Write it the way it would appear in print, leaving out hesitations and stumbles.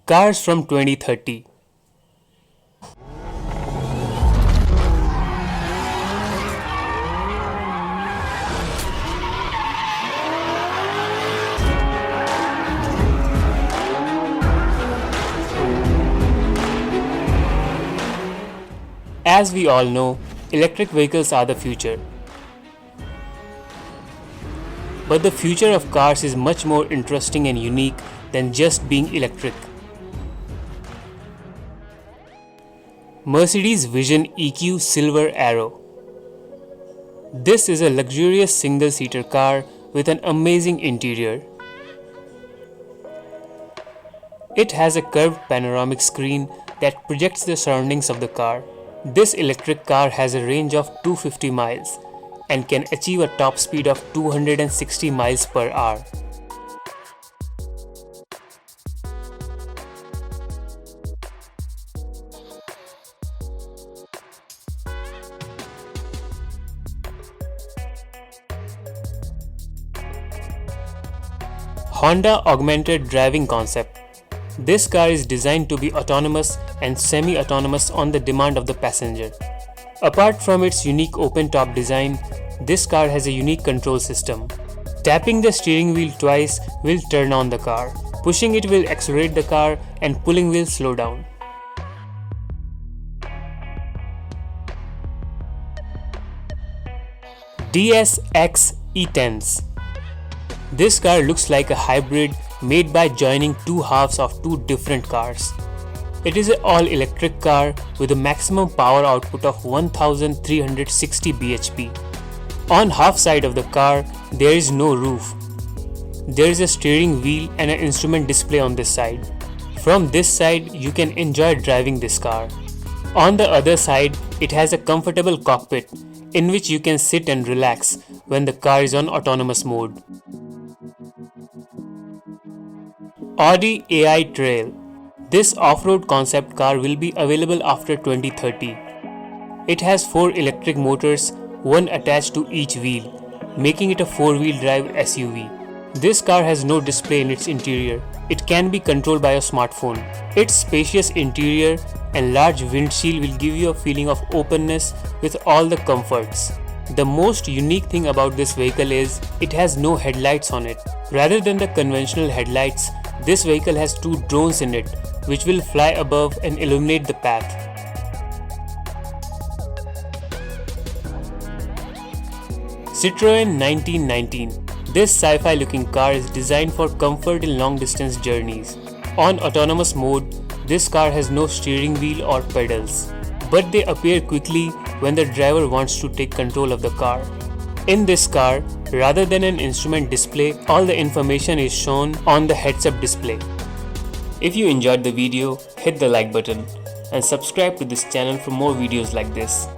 Cars from 2030. As we all know, electric vehicles are the future. But the future of cars is much more interesting and unique than just being electric. Mercedes Vision EQ Silver Arrow. This is a luxurious single-seater car with an amazing interior. It has a curved panoramic screen that projects the surroundings of the car. This electric car has a range of 250 miles and can achieve a top speed of 260 miles per hour. Honda Augmented Driving Concept. This car is designed to be autonomous and semi-autonomous on the demand of the passenger. Apart from its unique open-top design, this car has a unique control system. Tapping the steering wheel twice will turn on the car. Pushing it will accelerate the car and pulling will slow down. DS-X E-Tense. This car looks like a hybrid made by joining two halves of two different cars. It is an all-electric car with a maximum power output of 1360 bhp. On half side of the car, there is no roof. There is a steering wheel and an instrument display on this side. From this side, you can enjoy driving this car. On the other side, it has a comfortable cockpit in which you can sit and relax when the car is on autonomous mode. Audi AI Trail. This off-road concept car will be available after 2030. It has 4 electric motors, one attached to each wheel, making it a 4-wheel drive SUV. This car has no display in its interior. It can be controlled by a smartphone. Its spacious interior and large windshield will give you a feeling of openness with all the comforts. The most unique thing about this vehicle is it has no headlights on it. Rather than the conventional headlights, this vehicle has 2 drones in it, which will fly above and illuminate the path. Citroën 1919. This sci-fi looking car is designed for comfort in long distance journeys. On autonomous mode, this car has no steering wheel or pedals, but they appear quickly when the driver wants to take control of the car. In this car, rather than an instrument display, all the information is shown on the heads-up display. If you enjoyed the video, hit the like button and subscribe to this channel for more videos like this.